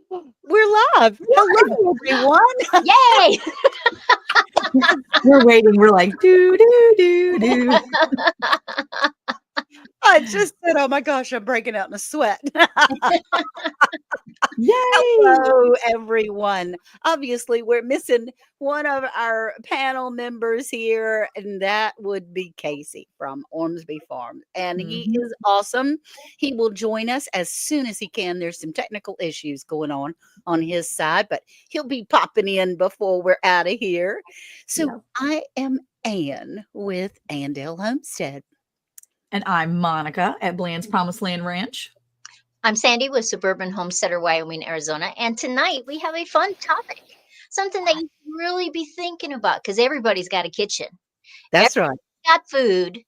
We're live. Hello, everyone. Yay! We're waiting. We're like, do, do, do, do. I just said, oh my gosh, I'm breaking out in a sweat. Yay. Hello, everyone. Obviously, we're missing one of our panel members here, and that would be Casey from Ormsby Farm. And he Mhm. is awesome. He will join us as soon as he can. There's some technical issues going on his side, but he'll be popping in before we're out of here. So Yep. I am Ann with Andale Homestead. And I'm Monica at Bland's Promised Land Ranch. I'm Sandy with Suburban Homesteader, Wyoming, Arizona. And tonight we have a fun topic, something that you can really be thinking about because everybody's got a kitchen, That's right. everybody's got food.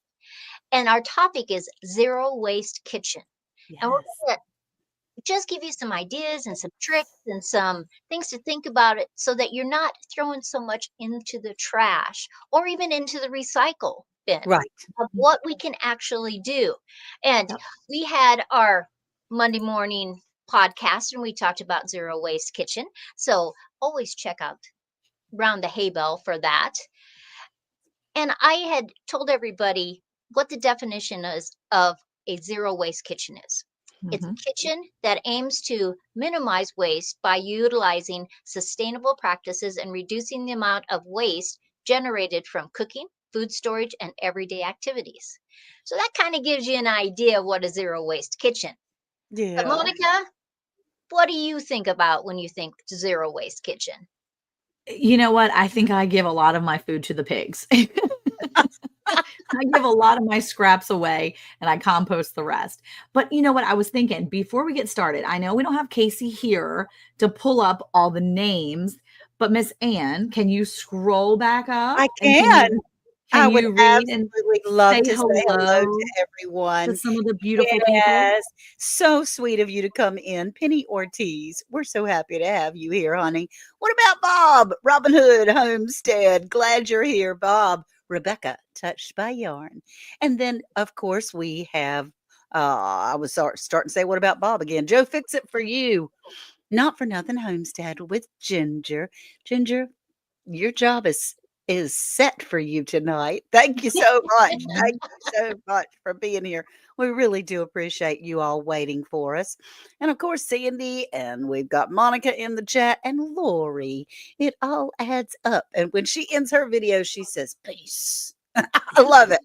And our topic is zero waste kitchen. And we're Yes. going to just give you some ideas and some tricks and some things to think about it so that you're not throwing so much into the trash or even into the recycle bin Right. of what we can actually do. And Yep. we had our Monday morning podcast and we talked about zero waste kitchen. So always check out Round the Hay Bale for that. And I had told everybody what the definition is of a zero waste kitchen is. It's Mhm. a kitchen that aims to minimize waste by utilizing sustainable practices and reducing the amount of waste generated from cooking, food storage, and everyday activities. So that kind of gives you an idea of what a zero waste kitchen. But Yeah. Monica, what do you think about when you think zero waste kitchen? You know what? I think I give a lot of my food to the pigs. I give a lot of my scraps away and I compost the rest. But you know what? I was thinking before we get started, I know we don't have Casey here to pull up all the names, but Miss Ann, can you scroll back up I and can. I can would you read and absolutely love say to say hello to hello to everyone. some of the beautiful people? Yes, so sweet of you to come in. Penny Ortiz, we're so happy to have you here, honey. What about Bob? Robin Hood Homestead. Glad you're here, Bob. Rebecca, Touched by Yarn. And then, of course, we have, I was starting to say, what about Bob again? Joe, Fix It For You. Not for Nothing Homestead with Ginger. Ginger, your job is set for you tonight. Thank you so much. Thank you so much for being here. We really do appreciate you all waiting for us. And of course, Sandy, and we've got Monica in the chat and Lori. It all adds up. And when she ends her video, she says, peace. I love it.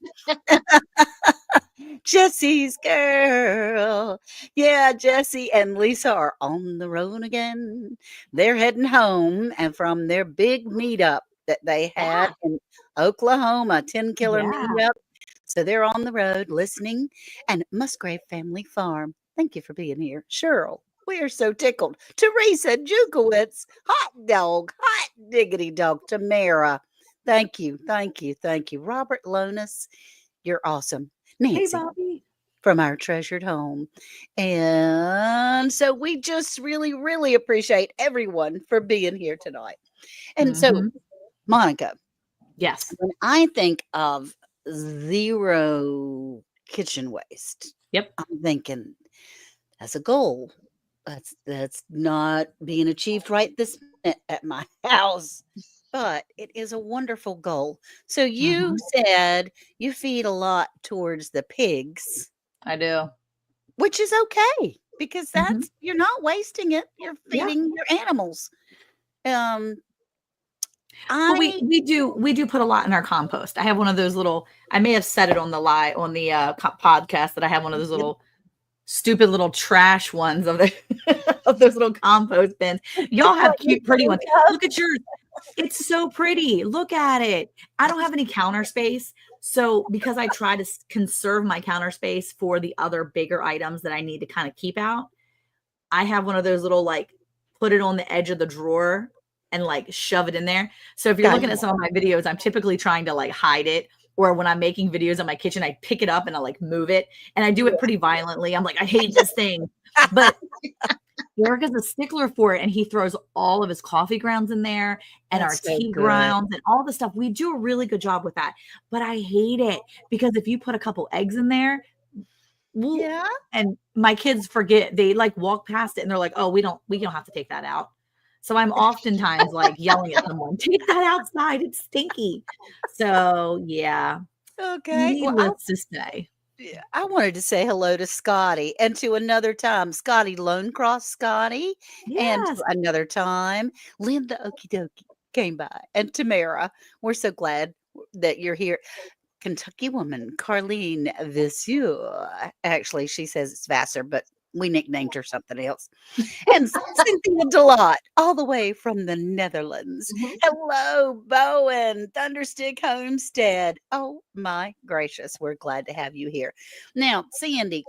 Jesse's girl. Yeah, Jesse and Lisa are on the road again. They're heading home and from their big meetup that they had Yeah, in Oklahoma, 10 killer Yeah. meetup. So they're on the road listening. And Musgrave Family Farm. Thank you for being here. Cheryl, we are so tickled. Teresa Jukowitz, hot dog, hot diggity dog. Tamara, thank you, thank you, thank you. Robert Lonis, you're awesome. Hey, Nancy Bobby. from our treasured home. And so we just really, really appreciate everyone for being here tonight. And so, Mhm. Monica, Yes. when I think of zero kitchen waste, Yep. I'm thinking that's a goal. That's not being achieved right this minute at my house. But it is a wonderful goal. So you Mhm. said you feed a lot towards the pigs. I do. Which is okay because Mhm. that's you're not wasting it, you're Yeah. feeding your animals. Um, But I we do put a lot in our compost. I have one of those little. I may have said it on the podcast that I have one of those did little stupid little trash ones of the of those little compost bins. Y'all have what you cute, pretty told ones. me, Look at yours. It's so pretty. Look at it. I don't have any counter space. So because I try to conserve my counter space for the other bigger items that I need to kind of keep out, I have one of those little like put it on the edge of the drawer and like shove it in there. So if you're looking gotcha. at some of my videos, I'm typically trying to like hide it. Or when I'm making videos in my kitchen, I pick it up and I like move it. And I do it pretty violently. I'm like, I hate this thing. But Eric is a stickler for it, and he throws all of his coffee grounds in there and our That's so tea good. grounds and all the stuff. We do a really good job with that. But I hate it because if you put a couple eggs in there, Well, Yeah. and my kids forget. They like walk past it and they're like, "Oh, we don't have to take that out." So I'm oftentimes like yelling at someone, "Take that outside. It's stinky." So, yeah, Okay. Well, needless to say. yeah, I wanted to say hello to Scotty and to another time, Scotty Lone Cross Scotty, and to Yes. another time, Linda Okie Dokie came by, and Tamara. We're so glad that you're here. Kentucky woman, Carlene Viseur. Actually, she says it's Vassar, but we nicknamed her something else. And Cynthia Delot, all the way from the Netherlands. Mhm. Hello, Bowen, Thunderstick Homestead. Oh my gracious, we're glad to have you here. Now, Sandy,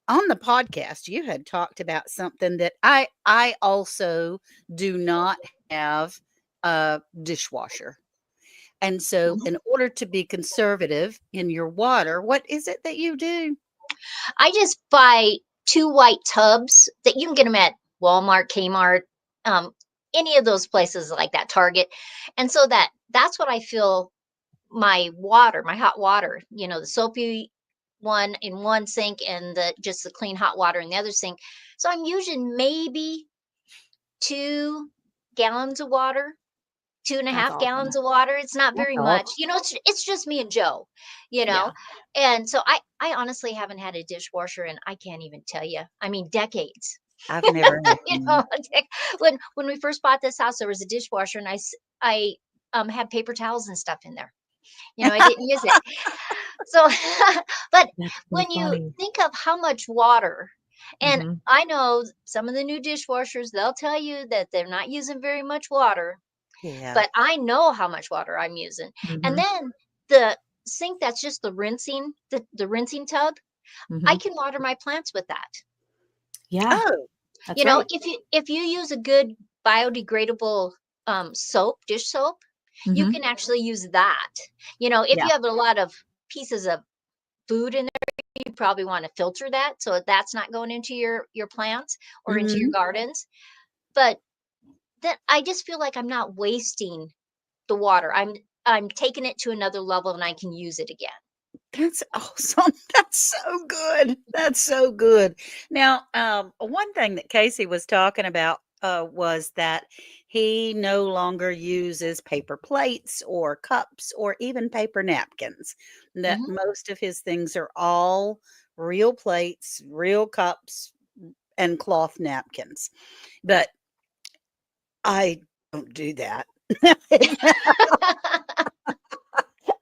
on the podcast, you had talked about something that I also do not have a dishwasher. And so, Mhm. in order to be conservative in your water, what is it that you do? I just buy 2 white tubs that you can get them at Walmart, Kmart, um, any of those places like that, Target. And so that's what I fill my water, my hot water, the soapy one in one sink and the just the clean hot water in the other sink. So I'm using maybe 2 gallons of water, two and a That's half awesome. gallons of water. It's not That's very much. all. It's just me and Joe, you know. Yeah. And so I honestly haven't had a dishwasher and I can't even tell you. I mean, decades. I've never had you one. know, when we first bought this house, there was a dishwasher, and I had paper towels and stuff in there. I didn't use it. So, but That's so when you funny. think of how much water, and Mhm. I know some of the new dishwashers, they'll tell you that they're not using very much water, Yeah. but I know how much water I'm using. And Mhm. then the sink that's just the rinsing tub, I Mhm. can water my plants with that. Yeah, Oh, that's right. If you use a good biodegradable soap, dish soap, you Mhm. can actually use that. If Yeah. you have a lot of pieces of food in there, you probably want to filter that so that's not going into your plants or into your mhm. gardens. But then I just feel like I'm not wasting the water. I'm taking it to another level and I can use it again. That's awesome. That's so good. That's so good. Now, one thing that Casey was talking about was that he no longer uses paper plates or cups or even paper napkins. That Mhm. most of his things are all real plates, real cups, and cloth napkins. But I don't do that.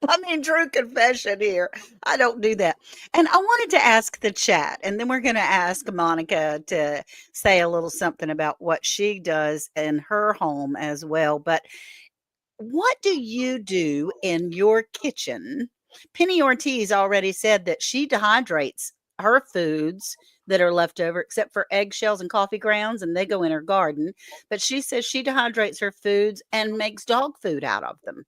I mean, true confession here. I don't do that. And I wanted to ask the chat, and then we're going to ask Monica to say a little something about what she does in her home as well. But what do you do in your kitchen? Penny Ortiz already said that she dehydrates her foods that are left over, except for eggshells and coffee grounds, and they go in her garden. But she says she dehydrates her foods and makes dog food out of them.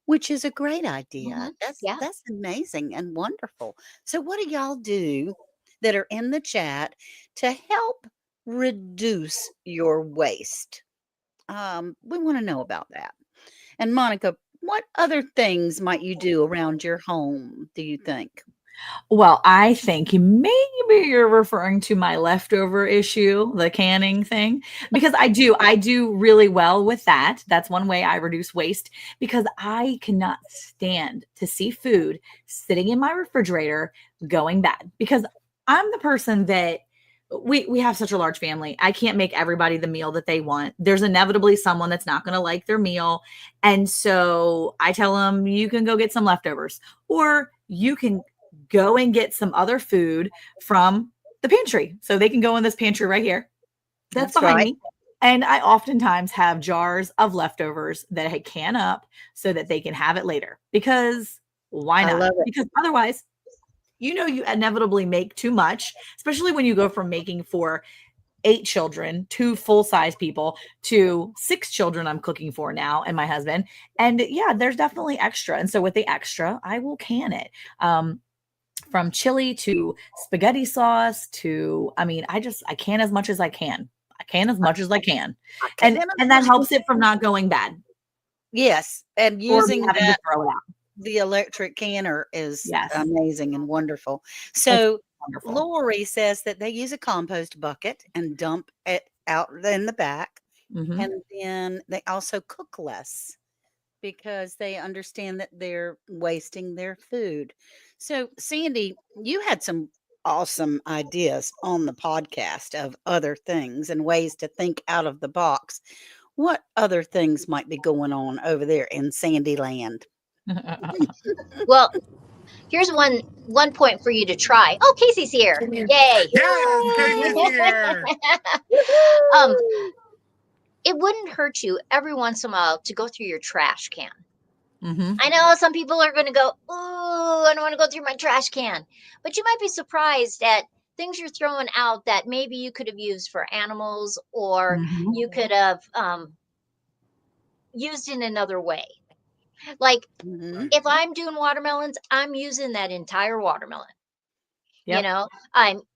Which is a great idea. Mhm. That's Yeah. that's amazing and wonderful. So what do y'all do that are in the chat to help reduce your waste? We want to know about that. And Monica, what other things might you do around your home, do you think? Well, I think maybe you're referring to my leftover issue, the canning thing, because I do really well with that. That's one way I reduce waste because I cannot stand to see food sitting in my refrigerator going bad because I'm the person that we have such a large family. I can't make everybody the meal that they want. There's inevitably someone that's not going to like their meal. And so I tell them you can go get some leftovers or you can go and get some other food from the pantry. So they can go in this pantry right here. That's That's behind right. me. And I oftentimes have jars of leftovers that I can up so that they can have it later. Because why I not? love it. Because otherwise, you inevitably make too much, especially when you go from making for 8 children, 2 full-size people, to 6 children I'm cooking for now and my husband. And yeah, there's definitely extra. And so with the extra, I will can it. From chili to spaghetti sauce to I mean, I can as much as I can. I can as much as I can. I And can and that imagine. helps it from not going bad Yes, and or me using having to that throw it out. the electric canner is Yes. amazing and wonderful. It's So wonderful. Lori says that they use a compost bucket and dump it out in the back, Mhm. and then they also cook less because they understand that they're wasting their food. So, Sandy, you had some awesome ideas on the podcast of other things and ways to think out of the box. What other things might be going on over there in Sandy Land? Well, here's one point for you to try. Oh, Casey's here. Yay. Yes, Casey's here. um, Woohoo! it wouldn't hurt you every once in a while to go through your trash can. Mhm. I know some people are going to go, ooh, I don't want to go through my trash can. But you might be surprised at things you're throwing out that maybe you could have used for animals or Mhm. you could have used in another way. Like Mhm. if I'm doing watermelons, I'm using that entire watermelon. You Yep. know,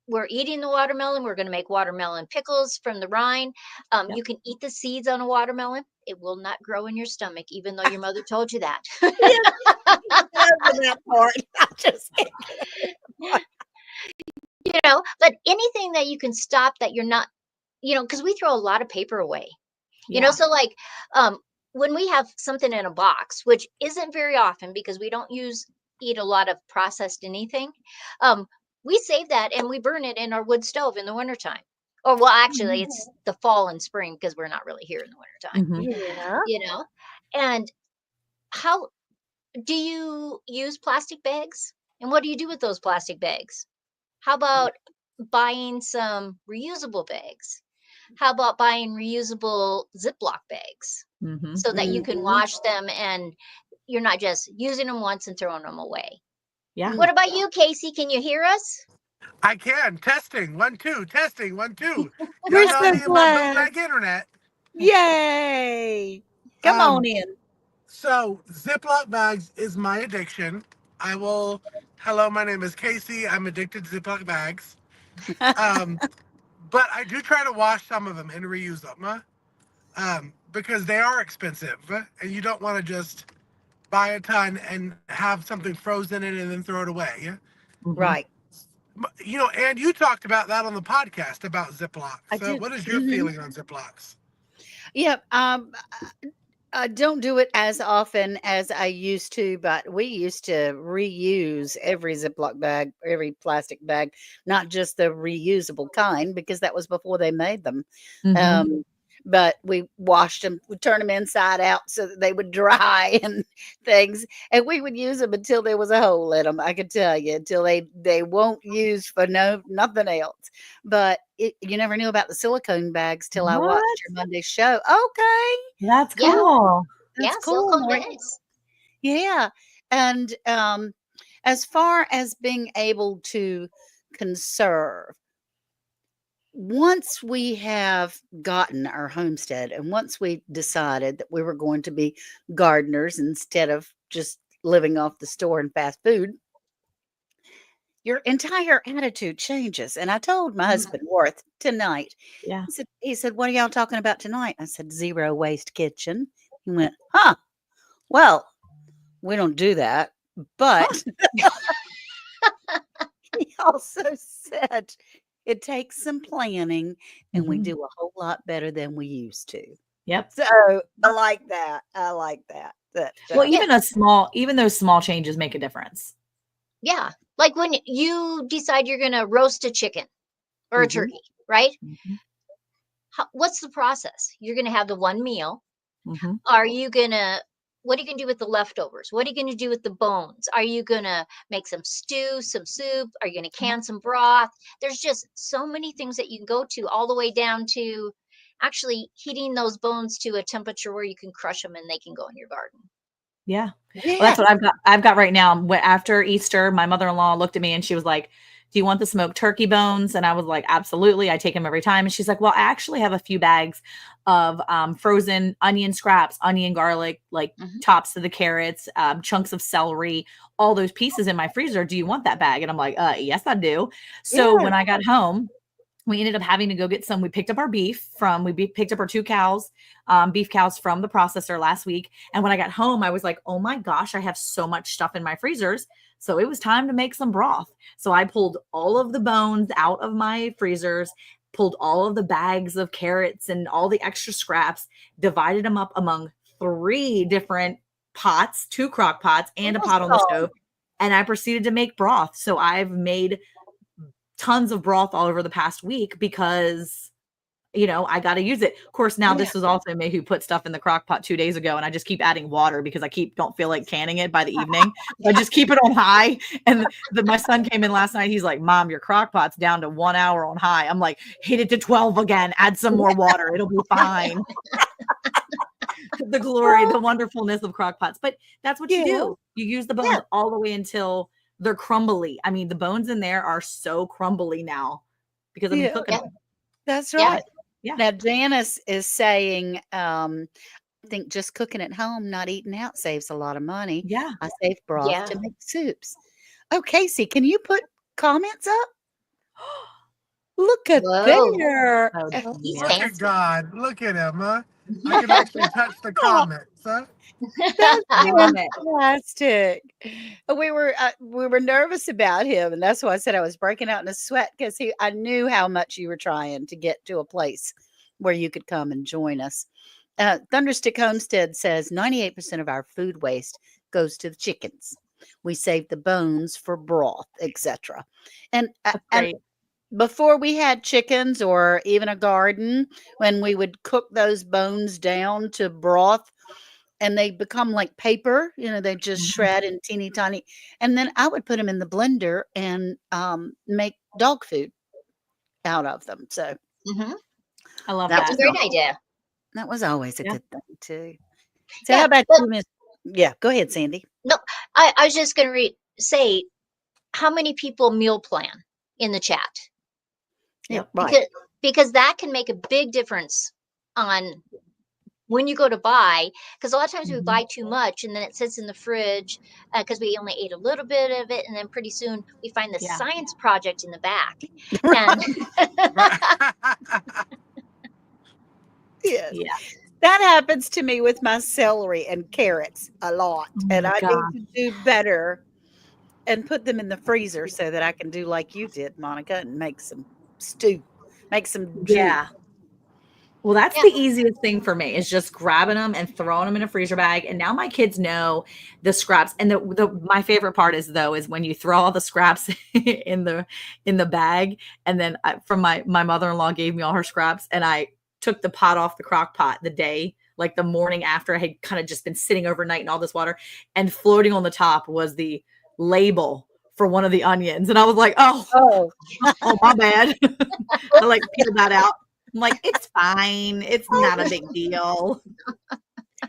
we're eating the watermelon. We're going to make watermelon pickles from the rind. Yep. You can eat the seeds on a watermelon. It will not grow in your stomach, even though your mother told you that. That part. I just But anything that you can stop that you're not, because we throw a lot of paper away. Yeah. So like when we have something in a box, which isn't very often because we don't eat a lot of processed anything, we save that and we burn it in our wood stove in the wintertime. Or well, actually it's the fall and spring because we're not really here in the wintertime, Mhm. Yeah. And how do you use plastic bags? And what do you do with those plastic bags? How about buying some reusable bags? How about buying reusable Ziploc bags Mhm. so that you can Mhm. wash them and you're not just using them once and throwing them away? Yeah. What about you, Casey? Can you hear us? I can. Testing. 1, 2. Testing. 1, 2. Y'all We're know so me and my glad. bootleg internet. Yay. Come on Um, in. so Ziploc bags is my addiction. I will. Hello, my name is Casey. I'm addicted to Ziploc bags. Um, but I do try to wash some of them and reuse them. Because they are expensive, and you don't want to just buy a ton and have something frozen in it and then throw it away. Mhm. Right. And you talked about that on the podcast about Ziplocs. I So did. what is your Mhm. feeling on Ziplocs? Yep. I don't do it as often as I used to, but we used to reuse every Ziploc bag, every plastic bag, not just the reusable kind, because that was before they made them. Mhm. Um, but we washed them, we turned them inside out so that they would dry and things, and we would use them until there was a hole in them. I can tell you, until they won't use for nothing else. But you never knew about the silicone bags till I What? watched your Monday show. Okay. That's Yeah, cool. yeah, That's cool, silicone Lori. bags. Yeah. And as far as being able to conserve, once we have gotten our homestead and once we decided that we were going to be gardeners instead of just living off the store and fast food, your entire attitude changes. And I told my husband Worth tonight, Yeah. he said, "What are y'all talking about tonight?" I said, "Zero waste kitchen." He went, "Huh, well, we don't do that." But he also said it takes some planning and we Mhm. do a whole lot better than we used to. Yep. So I like that. I like that. That Well, Yeah, even those small changes make a difference. yeah. Like when you decide you're going to roast a chicken or a mhm, turkey, right? Mhm. What's the process? You're going to have the one meal. Mhm. Are you going to, what are you going to do with the leftovers? What are you going to do with the bones? Are you going to make some stew, some soup? Are you going to can some broth? There's just so many things that you can go to, all the way down to actually heating those bones to a temperature where you can crush them and they can go in your garden. Yeah. Well, yeah. that's what I've got right now. After Easter, my mother-in-law looked at me and she was like, "Do you want the smoked turkey bones?" And I was like, "Absolutely. I take them every time." And she's like, "Well, I actually have a few bags of frozen onion scraps, onion, garlic, like Mhm. tops of the carrots, chunks of celery, all those pieces in my freezer. Do you want that bag?" And I'm like, "Yes, I do." So Yeah. when I got home, we ended up having to go get some. We picked up our beef from, picked up our 2 cows, beef cows from the processor last week. And when I got home, I was like, oh my gosh, I have so much stuff in my freezers. So it was time to make some broth. So I pulled all of the bones out of my freezers, pulled all of the bags of carrots and all the extra scraps, divided them up among 3 different pots, 2 crock pots, and a pot on the Awesome. stove. And I proceeded to make broth. So I've made tons of broth all over the past week because I got to use it. Of course, now Yeah. this was also me who put stuff in the crock pot 2 days ago, and I just keep adding water because I don't feel like canning it by the evening. So I just keep it on high. And my son came in last night. He's like, Mom, your crock pot's down to 1 hour on high. I'm like, hit it to 12 again. Add some more water. It'll be fine. The glory, the wonderfulness of crock pots. But that's what you Yeah. do. You use the bones Yeah. all the way until they're crumbly. I mean, the bones in there are so crumbly now because I've been Yeah. cooking Yeah. them. That's Yeah. right. Yeah. Now, Janice is saying, I think just cooking at home, not eating out, saves a lot of money. Yeah. I save broth Yeah. to make soups. Oh, Casey, can you put comments up? Look at Whoa. there. Oh, He's Look yeah. at fancy. God. Look at him, huh? I can actually touch the comments, huh? That's Love it. fantastic. We were nervous about him, and that's why I said I was breaking out in a sweat because I knew how much you were trying to get to a place where you could come and join us. Thunderstick Homestead says 98% of our food waste goes to the chickens. We save the bones for broth, etc. And That's and great. before we had chickens or even a garden, when we would cook those bones down to broth and they become like paper, they just Mhm. shred in teeny tiny. And then I would put them in the blender and make dog food out of them. So Hmm. I love that That's a was that. great al- idea. that was always a Yeah. good thing too. So how Yeah. about But you, Miss? Yeah, go ahead, Sandy. no, I was just going to say how many people meal plan in the chat, Yeah, Yep. right. because that can make a big difference on when you go to buy, because a lot of times we Mhm. buy too much and then it sits in the fridge because we only ate a little bit of it, and then pretty soon we find the Yeah. science project in the back. Right. And Yes. Yeah. That happens to me with my celery and carrots a lot. Oh And my I need God. to do better and put them in the freezer so that I can do like you did, Monica, and make some stew, make some juice. Yeah. Well, that's yeah, the easiest thing for me is just grabbing them and throwing them in a freezer bag. And now my kids know the scraps. And my favorite part is when you throw all the scraps in the bag. And then from my mother-in-law gave me all her scraps, and I took the pot off the crock pot like the morning after I had kind of just been sitting overnight in all this water, and floating on the top was the label for one of the onions. And I was like, Oh, my bad. I like peeled that out. I'm like, it's fine. It's not a big deal.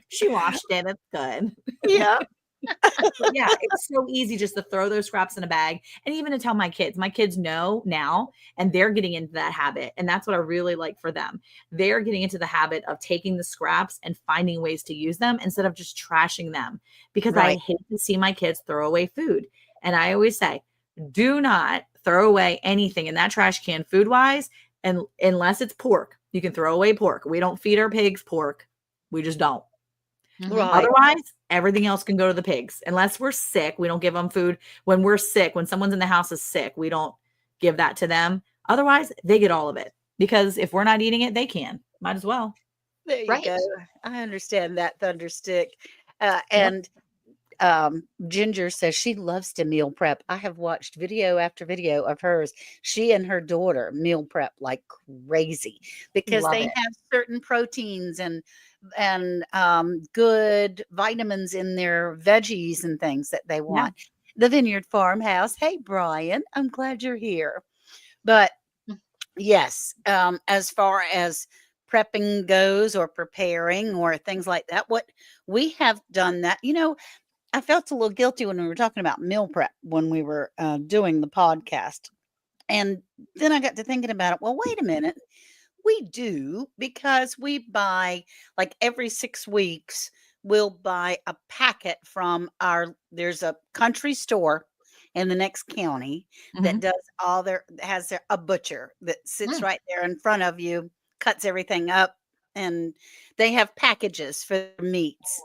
She washed it. It's good. yeah. But yeah, it's so easy just to throw those scraps in a bag. And even to tell my kids know now, and they're getting into that habit. And that's what I really like for them. They're getting into the habit of taking the scraps and finding ways to use them instead of just trashing them, because I Right. hate to see my kids throw away food. And I always say, do not throw away anything in that trash can food wise. And unless it's pork, you can throw away pork. We don't feed our pigs pork. We just don't. Right. Otherwise, everything else can go to the pigs. Unless we're sick, we don't give them food. When we're sick, when someone's in the house is sick, we don't give that to them. Otherwise, they get all of it, because if we're not eating it, they can. Might as well. There you right. go. I understand that, Thunderstick. Yep. And Ginger says she loves to meal prep. I have watched video after video of hers. She and her daughter meal prep like crazy because Love they it. have certain proteins and good vitamins in their veggies and things that they Yeah. want. The Vineyard Farmhouse. Hey, Brian, I'm glad you're here. But yes, as far as prepping goes or preparing or things like that, what we have done that, I felt a little guilty when we were talking about meal prep when we were doing the podcast. And then I got to thinking about it. Well, wait a minute. We do, because we buy like every 6 weeks, we'll buy a packet from there's a country store in the next county that Mhm. does all their has their a butcher that sits Mm, right there in front of you, cuts everything up, and they have packages for the meats.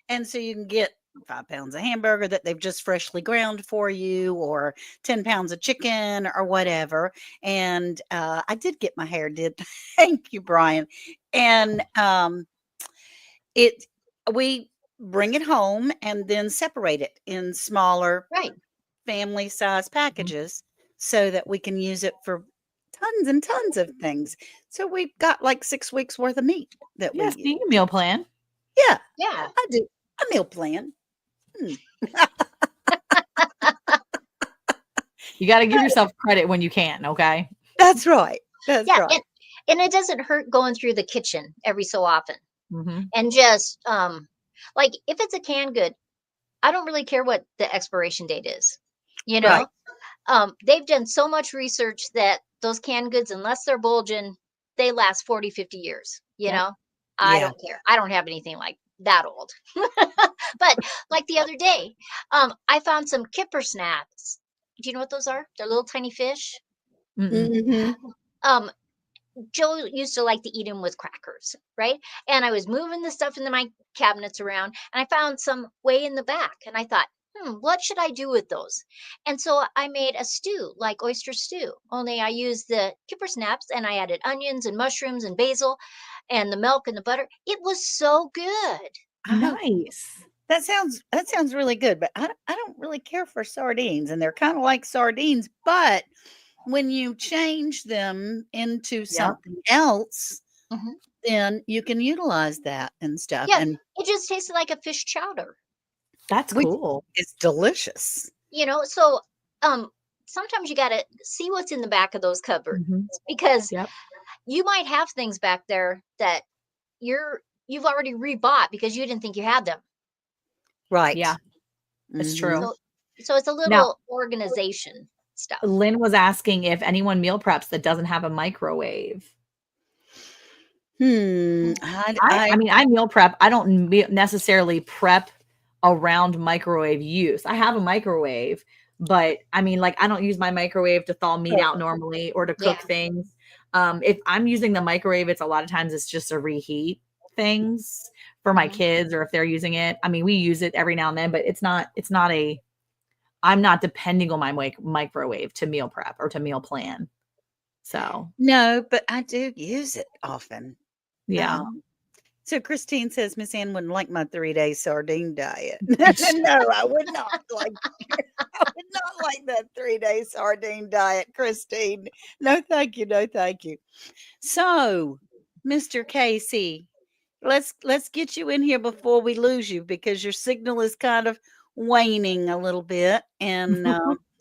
And so you can get 5 pounds of hamburger that they've just freshly ground for you, or 10 pounds of chicken, or whatever. And I did get my hair did. Thank you, Brian. And it we bring it home and then separate it in smaller right. family size Mhm. packages so that we can use it for tons and tons of things. So we've got like 6 weeks worth of meat that we Yeah, use. see, you meal plan. Yeah, Yeah. I do. A meal plan. Hmm. You gotta give yourself credit when you can, okay? That's right. That's Yeah. right. And it doesn't hurt going through the kitchen every so often Mhm. and just like if it's a canned good, I don't really care what the expiration date is. You know, Right. they've done so much research that those canned goods, unless they're bulging, they last 40, 50 years. You Yep. know, I Yeah. don't care. I don't have anything like that old. But like the other day, I found some kipper snaps. Do you know what those are? They're little tiny fish. Mm-mm. Mhm. Um, Joe used to like to eat them with crackers, right? And I was moving the stuff into my cabinets around, and I found some way in the back, and I thought, what should I do with those? And so I made a stew, like oyster stew. Only I used the kipper snaps, and I added onions and mushrooms and basil, and the milk and the butter. It was so good. Oh, Nice. that sounds really good, but I don't really care for sardines, and they're kinda like sardines, but when you change them into Yep. something else, Mhm. then you can utilize that and stuff, Yeah, and it just tasted like a fish chowder. That's which cool. is delicious. So um, sometimes you got to see what's in the back of those cupboards Mhm. because Yep. you might have things back there that you've already rebought because you didn't think you had them. Right. Yeah, it's Mhm. true. So so it's a Now, little organization stuff. Lynn was asking if anyone meal preps that doesn't have a microwave. Hmm, Mm. I mean, I meal prep. I don't necessarily prep around microwave use. I have a microwave, but I mean, like, I don't use my microwave to thaw meat out normally or to Yeah. cook things. If I'm using the microwave, it's a lot of times it's just to reheat things for my Mhm. kids or if they're using it. I mean, we use it every now and then, but it's not a I'm not depending on my microwave to meal prep or to meal plan. So, no, but I do use it often. yeah. Um, so Christine says Miss Ann wouldn't like my 3-day sardine diet. No, I would not like I would not like that 3-day sardine diet, Christine. No, thank you. No, thank you. So, Mr. Casey, let's get you in here before we lose you because your signal is kind of waning a little bit, and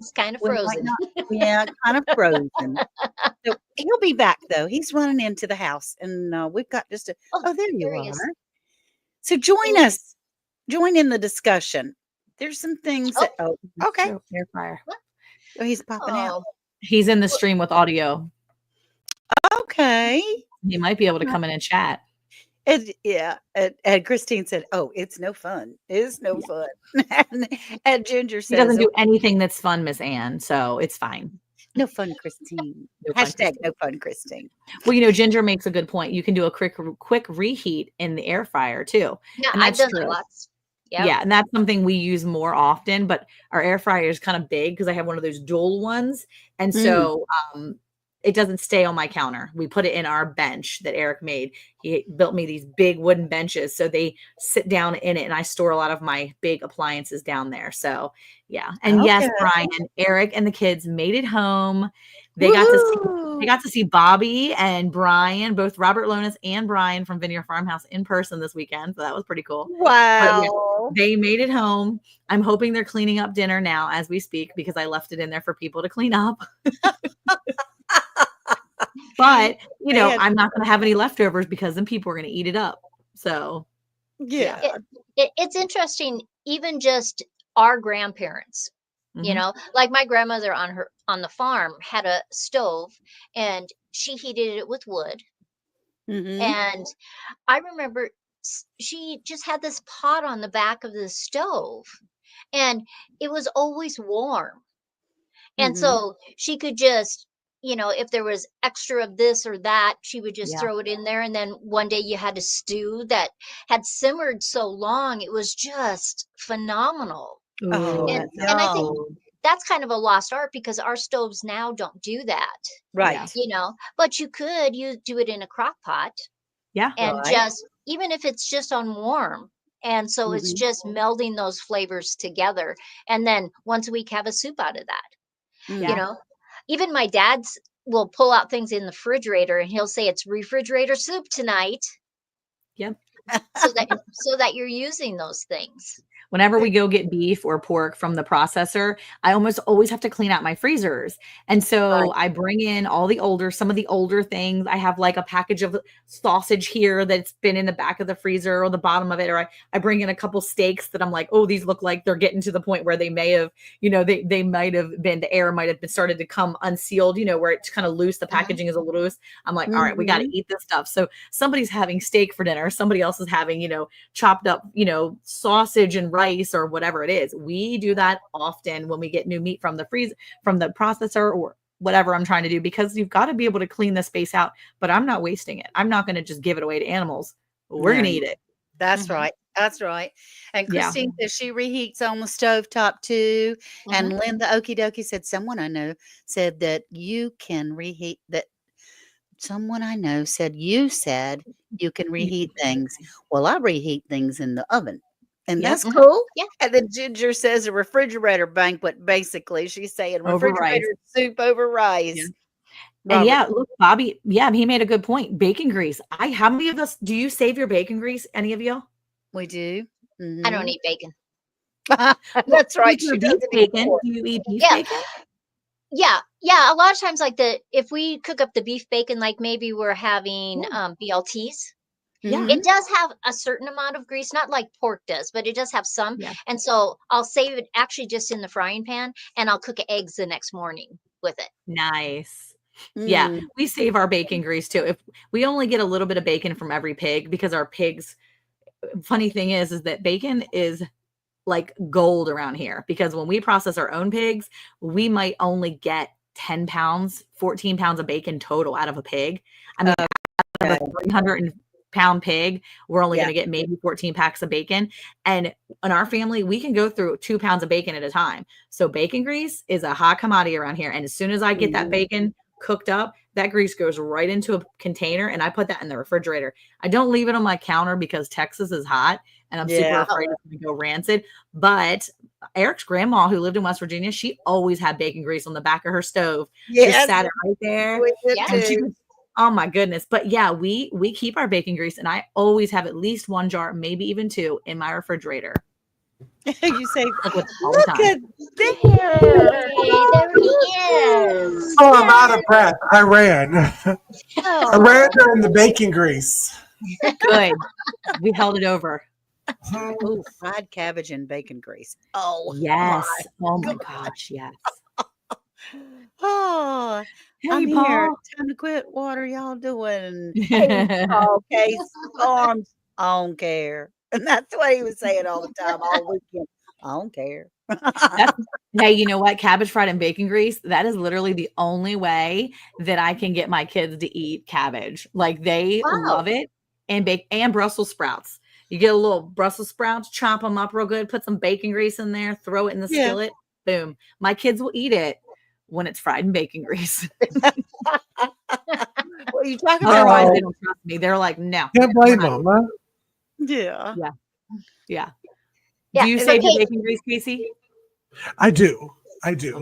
It's kind of we might frozen. not. Yeah, kind of frozen. So he'll be back though. He's running into the house, and we've got just a. Oh, Oh, there you there he are. is. So join Oh, us. Join in the discussion. There's some things oh, that. Oh, okay. So, air fryer. what? Oh, he's popping out. Oh, He's in the well, stream with audio. Okay. He might be able to come in and chat. And yeah, and Christine said, "Oh, it's no fun. It's no Yeah. fun." And Ginger He says, doesn't "Oh, do anything that's fun, Miss Ann, so it's fine. no fun, Christine." No fun, Hashtag Christine. no fun, Christine. Well, Ginger makes a good point. You can do a quick reheat in the air fryer too, yeah, and I've that's done that true. lots. Yep. Yeah, and that's something we use more often, but our air fryer is kind of big because I have one of those dual ones, and Mm. so, it doesn't stay on my counter. We put it in our bench that Eric made. He built me these big wooden benches, so they sit down in it, and I store a lot of my big appliances down there, so, yeah, and yes, Okay. Brian, Eric and the kids made it home. They got to see they Woohoo! got to see Bobby and Brian, both Robert Lonis and Brian from Vineyard Farmhouse in person this weekend, so that was pretty cool. But yeah, Wow. they made it home. I'm hoping they're cleaning up dinner now as we speak because I left it in there for people to clean up. But, They had I'm not going to have any leftovers because then people are going to eat it up. So, yeah. yeah. It's interesting, even just our grandparents. Mhm. Like my grandmother on the farm had a stove, and she heated it with wood. Mhm. And I remember she just had this pot on the back of the stove, and it was always warm. And so she could just, if there was extra of this or that, she would just Yeah. throw it in there. And then one day you had a stew that had simmered so long, it was just phenomenal. Oh, Ooh, And that sounds I think good. that's kind of a lost art because our stoves now don't do that, right. but you do it in a crock pot Yeah. and Right. just, even if it's just on warm. And so it's Mhm. just melding those flavors together. And then once a week, have a soup out of that. Yeah. You know, even my dad's will pull out things in the refrigerator and he'll say it's refrigerator soup tonight, Yep. so that you're using those things. Whenever we go get beef or pork from the processor, I almost always have to clean out my freezers. And so I bring in some of the older things. I have like a package of sausage here that's been in the back of the freezer or the bottom of it. Or I bring in a couple steaks that I'm like, oh, these look like they're getting to the point where they may have, they might have been, the air might have been started to come unsealed, where it's kind of loose. The packaging is a little loose. I'm like, all right, we got to eat this stuff. So somebody's having steak for dinner. Somebody else is having, chopped up, sausage and rice or whatever it is. We do that often when we get new meat from the processor or whatever I'm trying to do, because you've got to be able to clean the space out, but I'm not wasting it. I'm not going to just give it away to animals. We're going to eat it. That's right. That's right. And Yeah. Christine says she reheats on the stove top too. And Linda Okie Dokie said someone I know said that you can reheat that. Someone I know said you can reheat things. Well, I reheat things in the oven. And Yep. that's cool. Yeah. And then Ginger says a refrigerator banquet, basically. She's saying Over rice. refrigerator soup over rice. Yeah. Robert. And yeah, look, Bobby, he made a good point. Bacon grease. How many of us do you save your bacon grease? Any of y'all? We do. I don't eat bacon. That's right. Your She beef doesn't eat bacon. pork. Do you eat beef Yeah. bacon? Yeah. A lot of times, if we cook up the beef bacon, like maybe we're having BLTs. Yeah. It does have a certain amount of grease, not like pork does, but it does have some. Yeah. And so I'll save it actually just in the frying pan, and I'll cook eggs the next morning with it. Nice. Yeah, Mm. we save our bacon grease too. If we only get a little bit of bacon from every pig, because our pigs, funny thing is that bacon is like gold around here, because when we process our own pigs, we might only get 10 pounds, 14 pounds of bacon total out of a pig. I mean, out of a 300-pound pig, we're only going to get maybe 14 packs of bacon. And in our family, we can go through 2 pounds of bacon at a time. So bacon grease is a hot commodity around here. And as soon as I get that bacon cooked up, that grease goes right into a container and I put that in the refrigerator. I don't leave it on my counter because Texas is hot and I'm super afraid it's going to go rancid. But Eric's grandma, who lived in West Virginia, she always had bacon grease on the back of her stove. Just sat it right there. And she was, oh my goodness. But yeah, we keep our bacon grease, and I always have at least 1 jar, maybe even 2 in my refrigerator. You say, Look at this. There he is. Oh, I'm out of breath. I ran. I ran during the bacon grease. Good. We held it over. Oh, fried cabbage and bacon grease. Oh, yes. Oh my gosh. Yes. Oh, Hey, I'm Paul. here. Time to quit. What are y'all doing? Hey, Paul Case Farms. I don't care. And that's what he was saying all the time, all weekend. I don't care. Hey, you know what? Cabbage fried and bacon grease, that is literally the only way that I can get my kids to eat cabbage. Like they love it. And Brussels sprouts. You get a little Brussels sprouts, chop them up real good, put some bacon grease in there, throw it in the skillet. Boom. My kids will eat it when it's fried in bacon grease. Well, you talk about Otherwise, they don't trust me. They're like, no. Can't blame them, huh? Yeah. Yeah. Yeah, Do you so save your Kate- bacon grease, Casey? I do. Okay.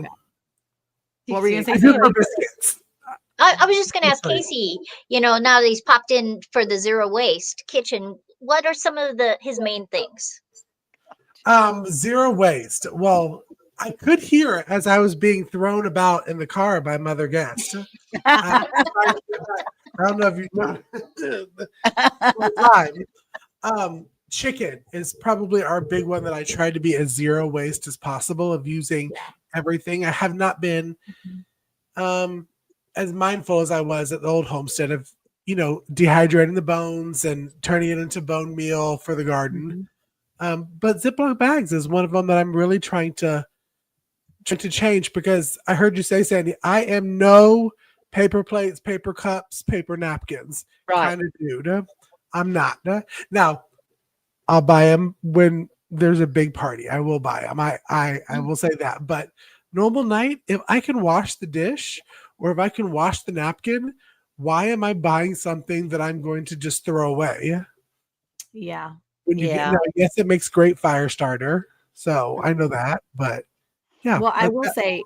What were you going I to do say? for biscuits. I was just going to ask Sorry. Casey, now that he's popped in for the zero waste kitchen, what are some of his main things? Zero waste. Well, I could hear it as I was being thrown about in the car by Mother Guest. I don't know if you know. Chicken is probably our big one that I try to be as zero waste as possible of using everything. I have not been as mindful as I was at the old homestead of, dehydrating the bones and turning it into bone meal for the garden. But Ziploc bags is one of them that I'm really trying to trying to change because I heard you say, Sandy, I am no paper plates, paper cups, paper napkins Right. kind of dude. I'm not. Now, I'll buy them when there's a big party. I will buy them. I will say that. But normal night, if I can wash the dish or if I can wash the napkin, why am I buying something that I'm going to just throw away? Yeah. When you get, Yeah. now, yes, it makes great fire starter. So I know that, but yeah, Well, I like will that. say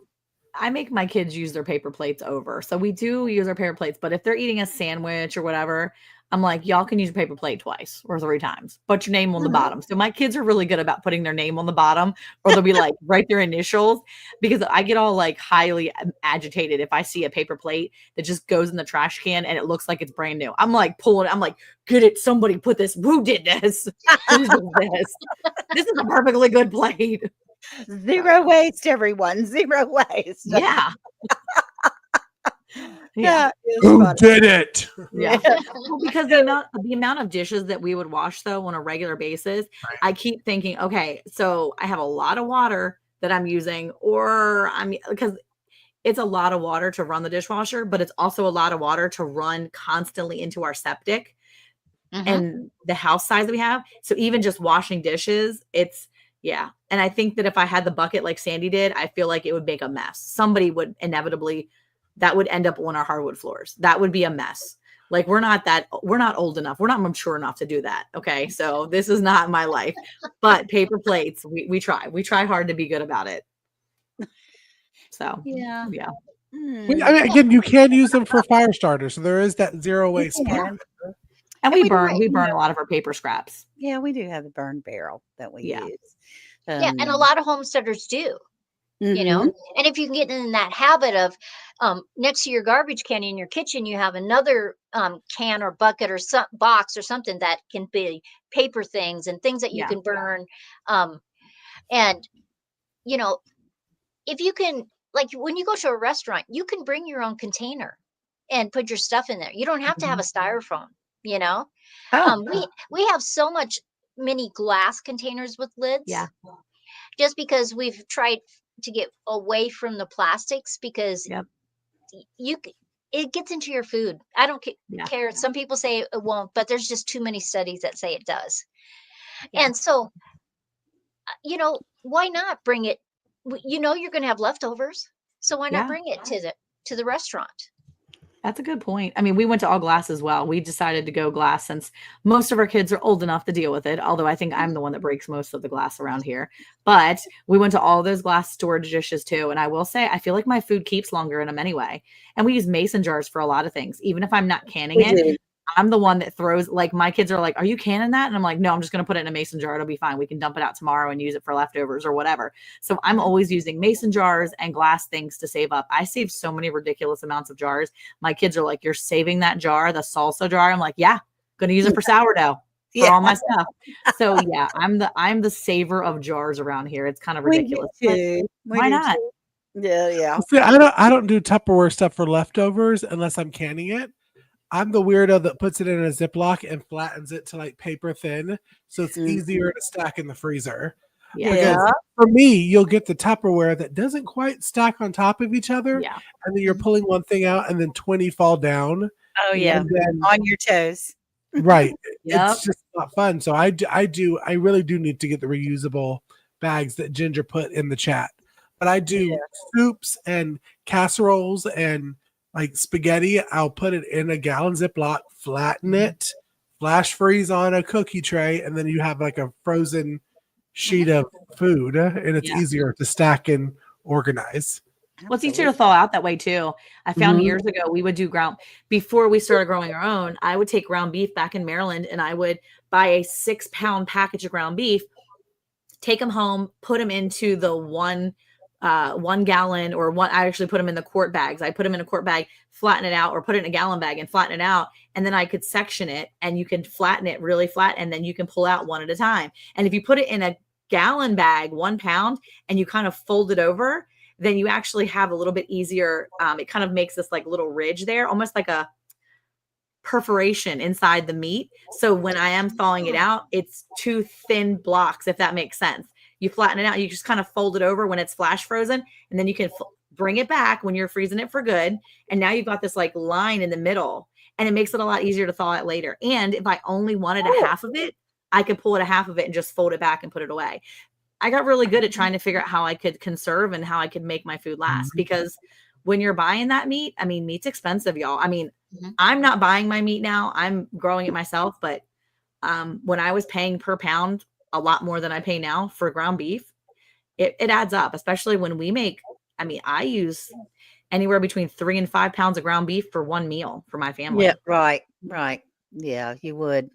I make my kids use their paper plates over. So we do use our paper plates, but if they're eating a sandwich or whatever, I'm like, y'all can use a paper plate twice or three times. Put your name on the Mhm. bottom. So my kids are really good about putting their name on the bottom, or they'll be like, write their initials, because I get all like highly agitated if I see a paper plate that just goes in the trash can and it looks like it's brand new. I'm like pulling it. I'm like, get it. Somebody put this. Who did this? Who did this? This is a perfectly good plate. Zero waste, everyone. Zero waste. Yeah. Yeah. That is Who funny. did it? Yeah. Well, because the amount of dishes that we would wash though on a regular basis, Right. I keep thinking, okay, so I have a lot of water that I'm using, or I'm because it's a lot of water to run the dishwasher, but it's also a lot of water to run constantly into our septic Mhm. and the house size that we have. So even just washing dishes, it's yeah. And I think that if I had the bucket like Sandy did, I feel like it would make a mess. Somebody would inevitably that would end up on our hardwood floors. That would be a mess. Like we're not old enough. We're not mature enough to do that. Okay. So this is not my life. But paper plates, we try. We try hard to be good about it. So Yeah. yeah. I Mm. mean, again, you can use them for fire starters, so there is that zero You waste part. can. And And we we do burn it, we you burn know. a lot of our paper scraps. Yeah, we do have a burn barrel that we Yeah. use. Yeah, and a lot of homesteaders do. You know, Mhm. and if you can get in that habit of next to your garbage can in your kitchen, you have another can or bucket or some box or something that can be paper things and things that you Yeah. can burn. And you know, if you can, like when you go to a restaurant, you can bring your own container and put your stuff in there. You don't have to have a styrofoam. You know, Oh, we have so much many glass containers with lids. Yeah. Just because we've tried to get away from the plastics because Yep. it gets into your food. I don't Yeah. care. Some people say it won't, but there's just too many studies that say it does. Yeah. And so, why not bring it? You're going to have leftovers, so why not Yeah. bring it to the restaurant? That's a good point. I mean, we went to all glass as well. We decided to go glass since most of our kids are old enough to deal with it. Although I think I'm the one that breaks most of the glass around here. But we went to all those glass storage dishes too. And I will say, I feel like my food keeps longer in them anyway. And we use mason jars for a lot of things. Even if I'm not canning we it, do. I'm the one that throws, like my kids are like, are you canning that? And I'm like, no, I'm just going to put it in a mason jar. It'll be fine. We can dump it out tomorrow and use it for leftovers or whatever. So I'm always using mason jars and glass things to save up. I save so many ridiculous amounts of jars. My kids are like, you're saving that jar, the salsa jar. I'm like, yeah, going to use it for sourdough for Yeah. all my stuff. So yeah, I'm the saver of jars around here. It's kind of We do ridiculous. But too. We why do not? too. Yeah, yeah. See, I don't do Tupperware stuff for leftovers unless I'm canning it. I'm the weirdo that puts it in a Ziploc and flattens it to like paper thin, so it's easier to stack in the freezer. Yeah. Yeah. Because for me, you'll get the Tupperware that doesn't quite stack on top of each other, Yeah. and then you're pulling one thing out, and then 20 fall down, Oh, yeah. and then On your toes. right, Yep. it's just not fun. So I really do need to get the reusable bags that Ginger put in the chat. But I do soups and casseroles and like spaghetti. I'll put it in a gallon Ziploc, flatten it, flash freeze on a cookie tray, and then you have like a frozen sheet of food, and it's Yeah. easier to stack and organize. Well, it's easier to thaw out that way too. I found Mhm. years ago we would do before we started growing our own. I would take ground beef back in Maryland, and I would buy a 6-pound package of ground beef, take them home, put them into the 1 gallon or one. I actually put them in the quart bags. I put them in a quart bag, flatten it out, or put it in a gallon bag and flatten it out. And then I could section it, and you can flatten it really flat, and then you can pull out one at a time. And if you put it in a gallon bag, 1 pound, and you kind of fold it over, then you actually have a little bit easier. It kind of makes this like little ridge there, almost like a perforation inside the meat. So when I am thawing it out, it's two thin blocks, if that makes sense. You flatten it out. You just kind of fold it over when it's flash frozen, and then you can bring it back when you're freezing it for good. And now you've got this like line in the middle, and it makes it a lot easier to thaw it later. And if I only wanted a half of it, I could pull it a half of it and just fold it back and put it away. I got really good at trying to figure out how I could conserve and how I could make my food last, because when you're buying that meat, I mean, meat's expensive, y'all. I mean, I'm not buying my meat now. I'm growing it myself. But when I was paying per pound a lot more than I pay now for ground beef, it adds up, especially when we make, I mean, I use anywhere between 3 and 5 pounds of ground beef for one meal for my family. Yeah, right. Yeah, you would.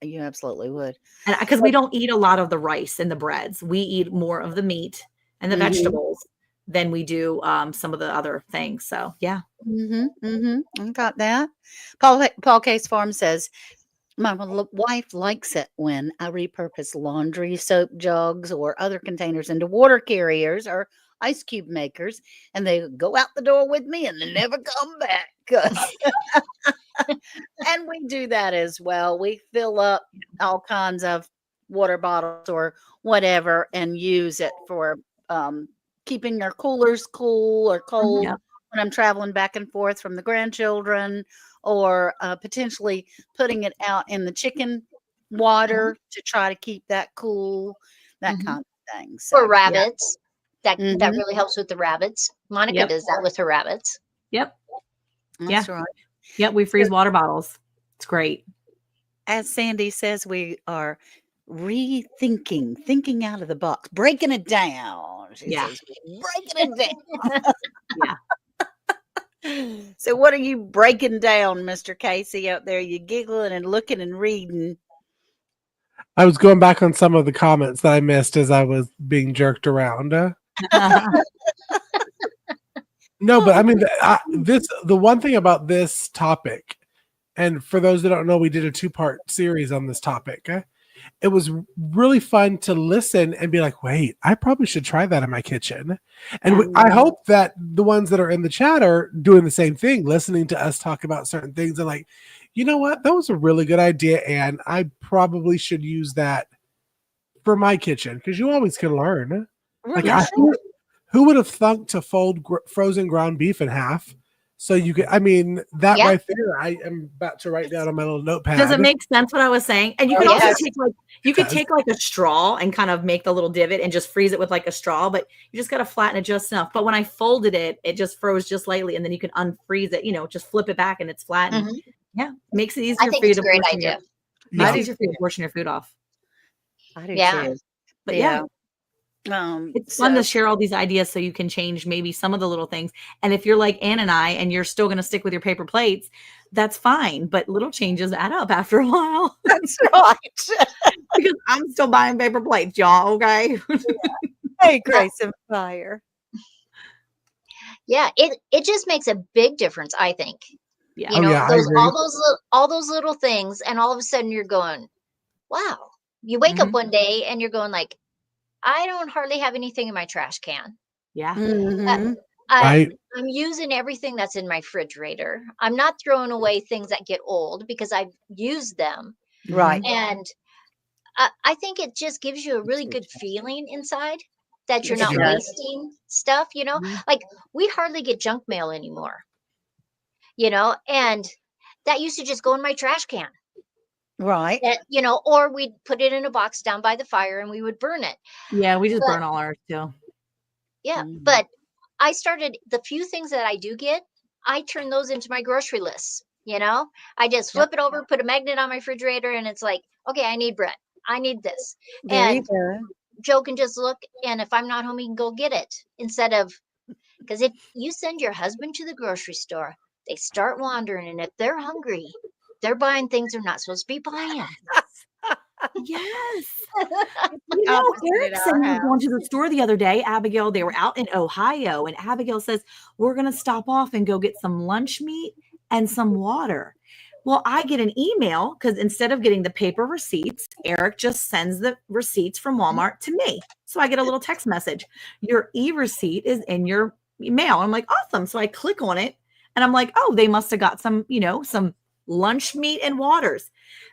You absolutely would. And because we don't eat a lot of the rice and the breads, we eat more of the meat and the vegetables than we do some of the other things. So yeah. I got that. Paul Case Farm says, my wife likes it when I repurpose laundry soap jugs or other containers into water carriers or ice cube makers, and they go out the door with me and they never come back. And we do that as well. We fill up all kinds of water bottles or whatever and use it for keeping our coolers cool or cold when I'm traveling back and forth from the grandchildren, or potentially putting it out in the chicken water to try to keep that cool, that kind of thing. So, For rabbits, that really helps with the rabbits. Monica does that with her rabbits. Yep. That's right. Yep. We freeze water bottles. It's great. As Sandy says, we are thinking out of the box, breaking it down. She says, breaking it down. So what are you breaking down, Mr. Casey, out there? You giggling and looking and reading. I was going back on some of the comments that I missed as I was being jerked around. No, but I mean, the one thing about this topic, and for those that don't know, we did a 2-part series on this topic. It was really fun to listen and be like, wait, I probably should try that in my kitchen. And I hope that the ones that are in the chat are doing the same thing, listening to us talk about certain things and like, you know what, that was a really good idea, and I probably should use that for my kitchen, because you always can learn. Like, who would have thunk to fold frozen ground beef in half? So you could, I mean, that right there, I am about to write down on my little notepad. Does it make sense what I was saying? And you could also take like a straw and kind of make the little divot and just freeze it with like a straw, but you just got to flatten it just enough. But when I folded it, it just froze just lightly, and then you can unfreeze it, just flip it back and it's flattened. Yeah. Makes it easier for you to portion your, it's easier for you to portion your food off. I do too. But it's fun to share all these ideas so you can change maybe some of the little things. And if you're like Ann and I, and you're still going to stick with your paper plates, that's fine. But little changes add up after a while. That's right. Because I'm still buying paper plates, y'all. Okay. Hey, Grace and Fire. Yeah, it just makes a big difference, I think. Yeah. All those little things, and all of a sudden you're going, wow. You wake up one day and you're going like, I don't hardly have anything in my trash can. Yeah. I'm using everything that's in my refrigerator. I'm not throwing away things that get old because I've used them. Right. And I think it just gives you a really good feeling inside that you're not wasting stuff, like we hardly get junk mail anymore, and that used to just go in my trash can. Right. Or we'd put it in a box down by the fire and we would burn it. Yeah, we just burn all ours too. Yeah. But I started, the few things that I do get, I turn those into my grocery lists. I just flip it over, put a magnet on my refrigerator, and it's like, okay, I need bread. I need this. And Joe can just look, and if I'm not home, he can go get it, instead of, because if you send your husband to the grocery store, they start wandering, and if they're hungry, they're buying things they're not supposed to be buying. Yes. Eric said we were going to the store the other day. Abigail, they were out in Ohio, and Abigail says, we're going to stop off and go get some lunch meat and some water. Well, I get an email because instead of getting the paper receipts, Eric just sends the receipts from Walmart to me. So I get a little text message. Your e-receipt is in your mail. I'm like, awesome. So I click on it and I'm like, oh, they must have got some, some lunch meat and waters.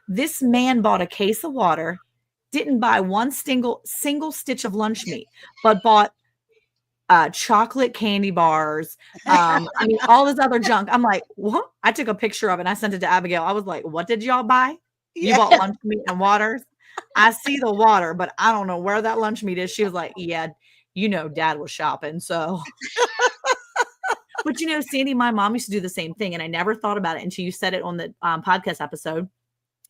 This man bought a case of water didn't buy one single stitch of lunch meat, but bought chocolate candy bars. I mean, all this other junk. I'm like, what? I took a picture of it and I sent it to Abigail. I was like, what did y'all buy? You Yeah. bought lunch meat and waters. I see the water, but I don't know where that lunch meat is. She was like, yeah, dad was shopping. So, but Sandy, my mom used to do the same thing. And I never thought about it until you said it on the podcast episode.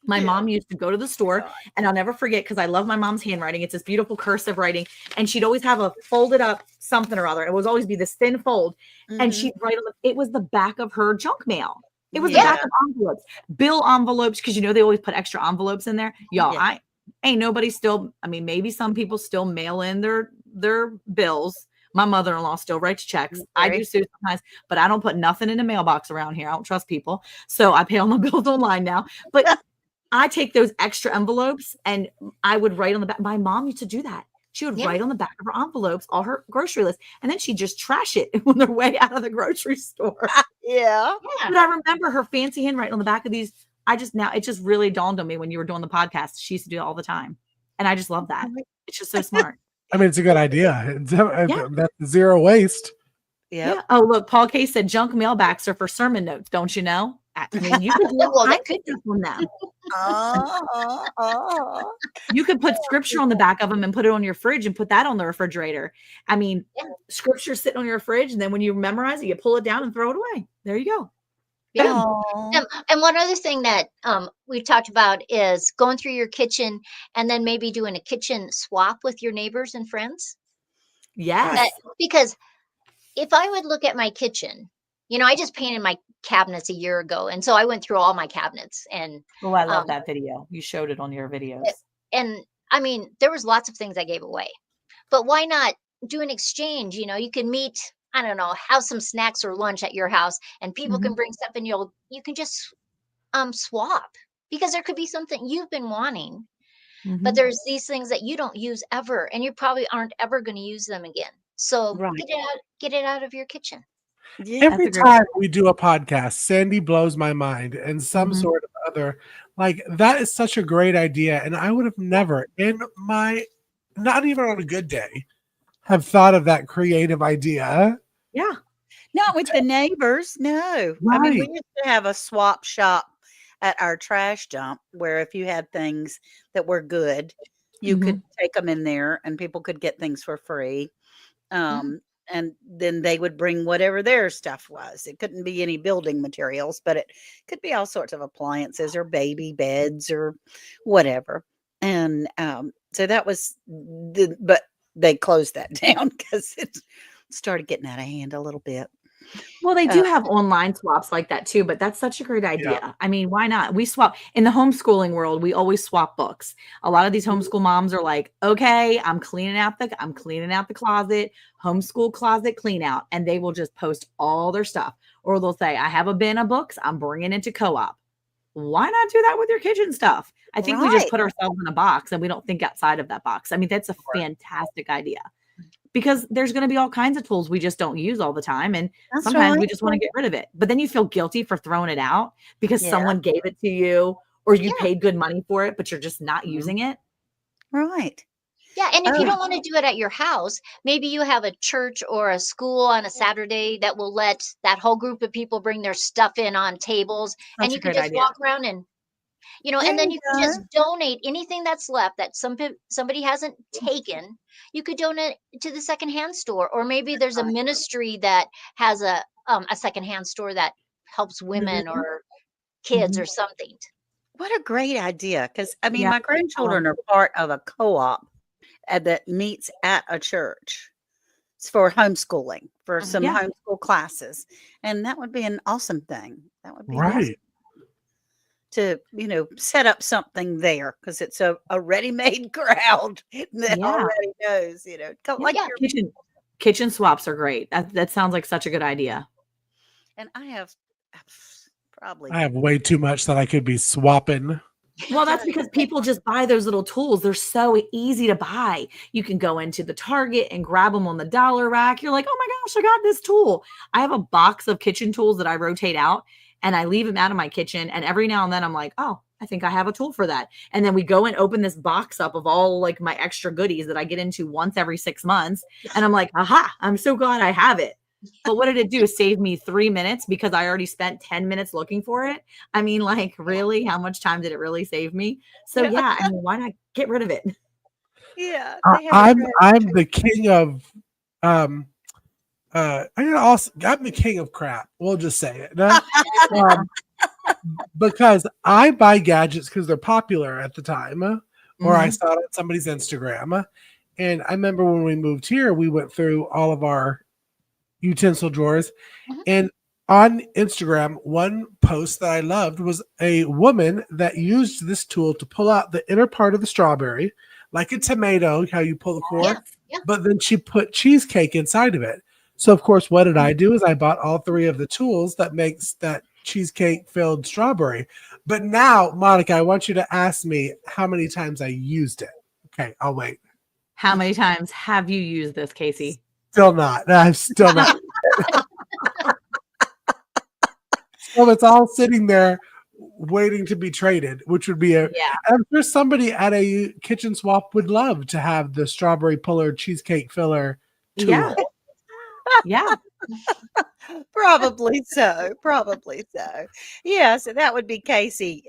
My mom used to go to the store, and I'll never forget because I love my mom's handwriting. It's this beautiful cursive writing, and she'd always have a folded up something or other. It would always be this thin fold, and she'd write on it was the back of her junk mail. It was the back of envelopes, bill envelopes, because they always put extra envelopes in there. Y'all, I ain't nobody still. I mean, maybe some people still mail in their bills. My mother-in-law still writes checks. I do too sometimes, but I don't put nothing in the mailbox around here. I don't trust people, so I pay all my bills online now. But I take those extra envelopes and I would write on the back. My mom used to do that. She would write on the back of her envelopes all her grocery list, and then she'd just trash it on their way out of the grocery store. Yeah. But I remember her fancy handwriting on the back of these. It just really dawned on me when you were doing the podcast. She used to do it all the time. And I just love that. It's just so smart. I mean, it's a good idea. That's zero waste. Yeah. Oh, look, Paul Case said junk mailbacks are for sermon notes. Don't you know? I mean, you could do all kinds of stuff on them. You could put scripture on the back of them and put it on your fridge and put that on the refrigerator. I mean, scripture sitting on your fridge, and then when you memorize it, you pull it down and throw it away. There you go. Yeah. And one other thing that we've talked about is going through your kitchen and then maybe doing a kitchen swap with your neighbors and friends. Yes. Because if I would look at my kitchen, I just painted my cabinets a year ago. And so I went through all my cabinets and I love that video. You showed it on your videos. And I mean, there was lots of things I gave away, but why not do an exchange? You can meet, I don't know, have some snacks or lunch at your house and people can bring stuff and you can just swap, because there could be something you've been wanting, but there's these things that you don't use ever, and you probably aren't ever going to use them again. So get it out of your kitchen. Yeah, every time we do a podcast, Sandy blows my mind in some sort of other, like, that is such a great idea. And I would have never not even on a good day, have thought of that creative idea. Yeah. Not with the neighbors. No. I mean, we used to have a swap shop at our trash dump where if you had things that were good, you could take them in there and people could get things for free. And then they would bring whatever their stuff was. It couldn't be any building materials, but it could be all sorts of appliances or baby beds or whatever. And so that was but they closed that down because it started getting out of hand a little bit. Well, they do have online swaps like that too, but that's such a great idea. Yeah. I mean, why not? We swap in the homeschooling world. We always swap books. A lot of these homeschool moms are like, okay, I'm cleaning out the closet, homeschool closet clean out. And they will just post all their stuff, or they'll say, I have a bin of books. I'm bringing it to co-op. Why not do that with your kitchen stuff? I think we just put ourselves in a box and we don't think outside of that box. I mean, that's a fantastic idea. Because there's going to be all kinds of tools we just don't use all the time. And sometimes we just want to get rid of it. But then you feel guilty for throwing it out because someone gave it to you or you paid good money for it, but you're just not using it. Right. Yeah. And if you don't want to do it at your house, maybe you have a church or a school on a Saturday that will let that whole group of people bring their stuff in on tables. And you can just walk around and and then you can just donate anything that's left that somebody hasn't taken. You could donate to the secondhand store, or maybe there's a ministry that has a secondhand store that helps women or kids or something. What a great idea. Because, I mean, my grandchildren are part of a co-op that meets at a church. It's for homeschooling, for some homeschool classes. And that would be an awesome thing. That would be awesome. To set up something there, because it's a ready-made crowd that already knows, kitchen swaps are great. That sounds like such a good idea. And I have way too much that I could be swapping. Well, that's because people just buy those little tools. They're so easy to buy. You can go into the Target and grab them on the dollar rack. You're like, oh my gosh, I got this tool. I have a box of kitchen tools that I rotate out. And I leave them out of my kitchen. And every now and then I'm like, oh, I think I have a tool for that. And then we go and open this box up of all like my extra goodies that I get into once every 6 months. And I'm like, aha, I'm so glad I have it. But what did it do? Save me 3 minutes because I already spent 10 minutes looking for it. I mean, like, really, how much time did it really save me? So yeah, I mean, why not get rid of it? Yeah, I'm the king of I'm the king of crap. We'll just say it. No? Because I buy gadgets because they're popular at the time, or I saw it on somebody's Instagram. And I remember when we moved here, we went through all of our utensil drawers. And on Instagram, one post that I loved was a woman that used this tool to pull out the inner part of the strawberry, like a tomato, how you pull the core, but then she put cheesecake inside of it. So, of course, what did I do is I bought all 3 of the tools that makes that cheesecake filled strawberry. But now, Monica, I want you to ask me how many times I used it. Okay, I'll wait. How many times have you used this, Casey? Still not. I'm still not. So it's all sitting there waiting to be traded, which would be I'm sure somebody at a kitchen swap would love to have the strawberry puller cheesecake filler tool. Yeah. Probably so. Yeah, so that would be Casey.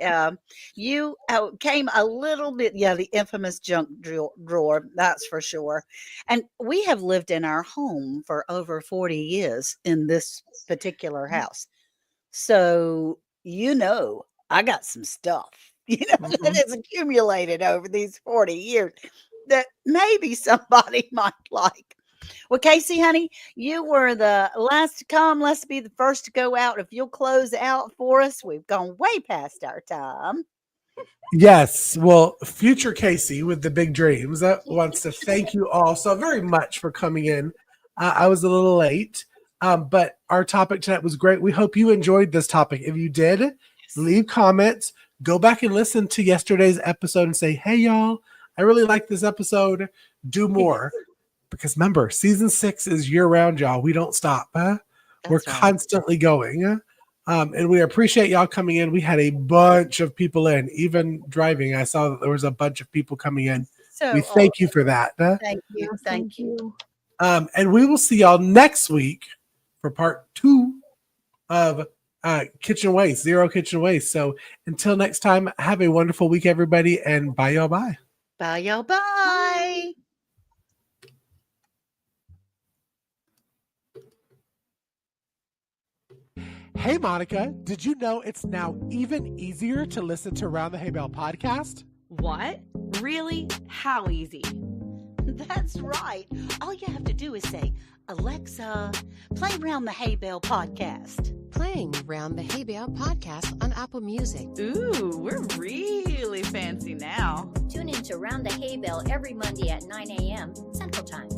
You came a little bit, the infamous junk drawer, that's for sure. And we have lived in our home for over 40 years in this particular house. So, I got some stuff, that has accumulated over these 40 years that maybe somebody might like. Well, Casey, honey, you were the last to come. Let's be the first to go out. If you'll close out for us, we've gone way past our time. Yes. Well, future Casey with the big dreams wants to thank you all so very much for coming in. I was a little late, but our topic tonight was great. We hope you enjoyed this topic. If you did, leave comments. Go back and listen to yesterday's episode and say, hey, y'all, I really like this episode. Do more. Because remember, season 6 is year-round, y'all. We don't stop. We're constantly going. And we appreciate y'all coming in. We had a bunch of people in, even driving. I saw that there was a bunch of people coming in. So we thank you for that. Thank you. And we will see y'all next week for part 2 of kitchen waste, zero kitchen waste. So until next time, have a wonderful week, everybody, and bye, y'all. Bye. Bye, y'all. Bye. Hey, Monica, did you know it's now even easier to listen to Around the Hay Bale podcast? What? Really? How easy? That's right. All you have to do is say, Alexa, play Round the Hay Bale podcast. Playing Round the Hay Bale podcast on Apple Music. Ooh, we're really fancy now. Tune in to Round the Hay Bale every Monday at 9 a.m. Central Time.